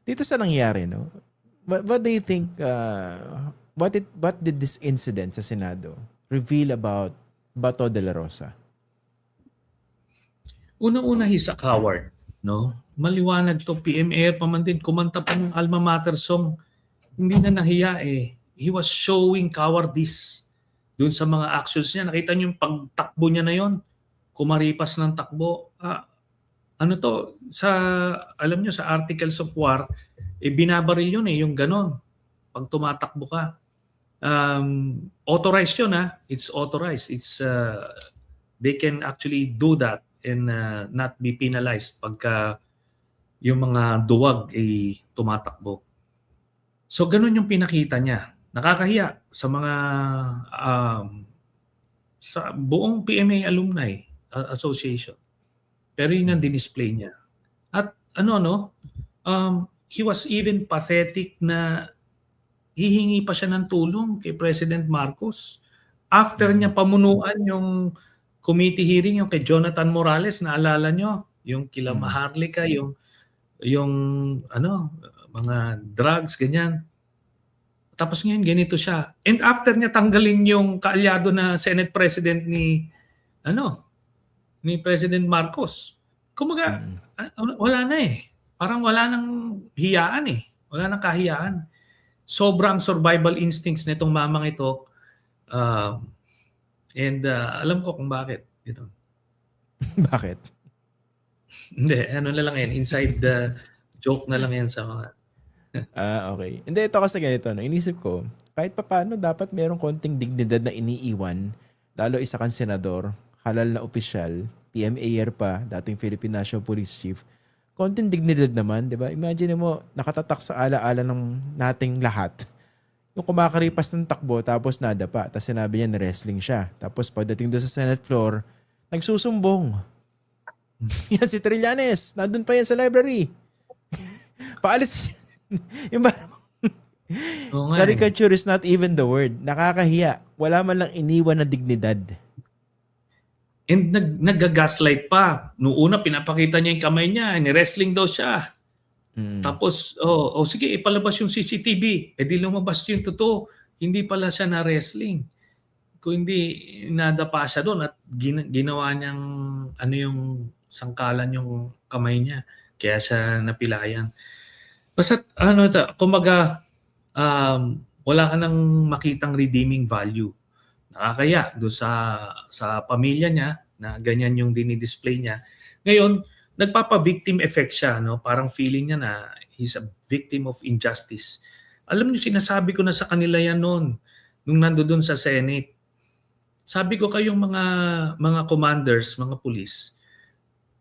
Dito sa nangyari, no? What do you think, what did this incident sa Senado reveal about Bato de la Rosa? Unang-una, he's a coward, no? Maliwanag to, PMA pa man din, kumanta pa ng alma mater song, hindi na nahiya eh. He was showing cowardice dun sa mga actions niya. Nakita niyo yung pagtakbo niya na yon, kumaripas ng takbo. Ano to, sa, alam niyo, sa Articles of War, binabaril yun eh, yung ganon, pag tumatakbo ka. Authorized yun ha, it's authorized. They can actually do that and not be penalized pagka yung mga duwag ay tumatakbo. So ganun yung pinakita niya. Nakakahiya sa mga sa buong PMA Alumni Association. Pero yun ang dinisplay niya. At he was even pathetic na hihingi pa siya ng tulong kay President Marcos. After niya pamunuan yung committee hearing, yung kay Jonathan Morales, naalala nyo? Yung kila Maharlika, yung mga drugs, ganyan. Tapos ngayon, ganito siya. And after niya tanggalin yung kaalyado na Senate President ni President Marcos, kumaga, wala na eh. Parang wala nang hiyaan eh. Wala nang kahiyaan. Sobrang survival instincts nitong mamang ito. Alam ko kung bakit. Bakit? Hindi, ano na lang yan. Inside the joke na lang yan sa mga... Okay. Hindi, ito kasi ganito. No? Inisip ko, kahit paano dapat mayroong konting dignidad na iniiwan, lalo isa kang senador, halal na opisyal, PMAer pa, dating Philippine National Police Chief, konting dignidad naman, di ba? Imagine mo, nakatatak sa alaala ng nating lahat. Yung kumakaripas ng takbo, tapos nadapa, tapos sinabi niya na wrestling siya. Tapos pagdating doon sa Senate floor, nagsusumbong. Yan si Trillanes, nandun pa yan sa library. Paalis siya. Yung caricature is not even the word. Nakakahiya. Wala man lang iniwan na dignidad. And nag-gaslight pa. Noong una, pinapakita niya yung kamay niya. Ni-wrestling daw siya. Tapos, sige, ipalabas yung CCTV. Di lumabas yung totoo. Hindi pala siya na-wrestling. Kung hindi, nadapa siya doon at ginawa niyang yung sangkalan yung kamay niya. Kaya siya napilayan. Basta, kumaga, wala ka nang makitang redeeming value. Nakakaya doon sa pamilya niya na ganyan yung dinidisplay niya. Ngayon, nagpapa-victim effect siya, no? Parang feeling niya na he's a victim of injustice. Alam niyo, sinasabi ko na sa kanila yan noon nung nandoon sa Senate. Sabi ko kayong mga commanders, mga police,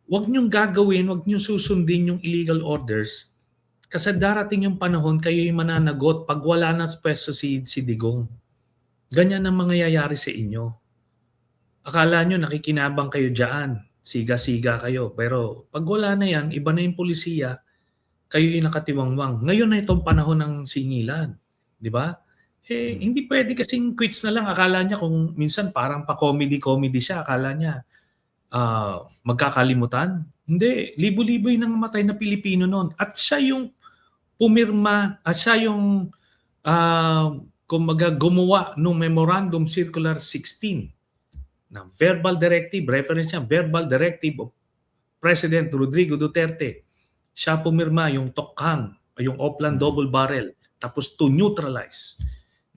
wag niyong gagawin, wag niyong susundin yung illegal orders kasi darating yung panahon kayo yung mananagot pag wala na pwesto si Digong. Ganyan ang mangyayari sa inyo. Akala nyo nakikinabang kayo dyan. Siga-siga kayo. Pero pag wala na yan, iba na yung polisiya, kayo yung nakatiwangwang. Ngayon na itong panahon ng singilan. Di ba? Hindi pwede kasing quits na lang. Akala niya kung minsan parang pa-comedy-comedy siya. Akala niya magkakalimutan. Hindi. Libo-libo yung namatay na Pilipino noon. At siya yung pumirma at siya yung gumawa ng Memorandum Circular 16 na verbal directive, reference niya, verbal directive of President Rodrigo Duterte. Siya pumirma yung Tokhang, yung Oplan double barrel, tapos to neutralize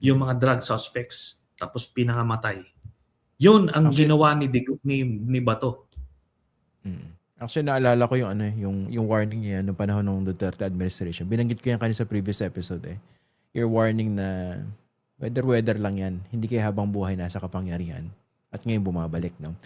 yung mga drug suspects, tapos pinangamatay. Yun ang ginawa ni Bato. Actually, naalala ko yung warning niya noong panahon ng Duterte administration. Binanggit ko yan kanina sa previous episode eh. Your warning na weather lang yan. Hindi kayo habang buhay nasa kapangyarihan. At ngayon bumabalik, no?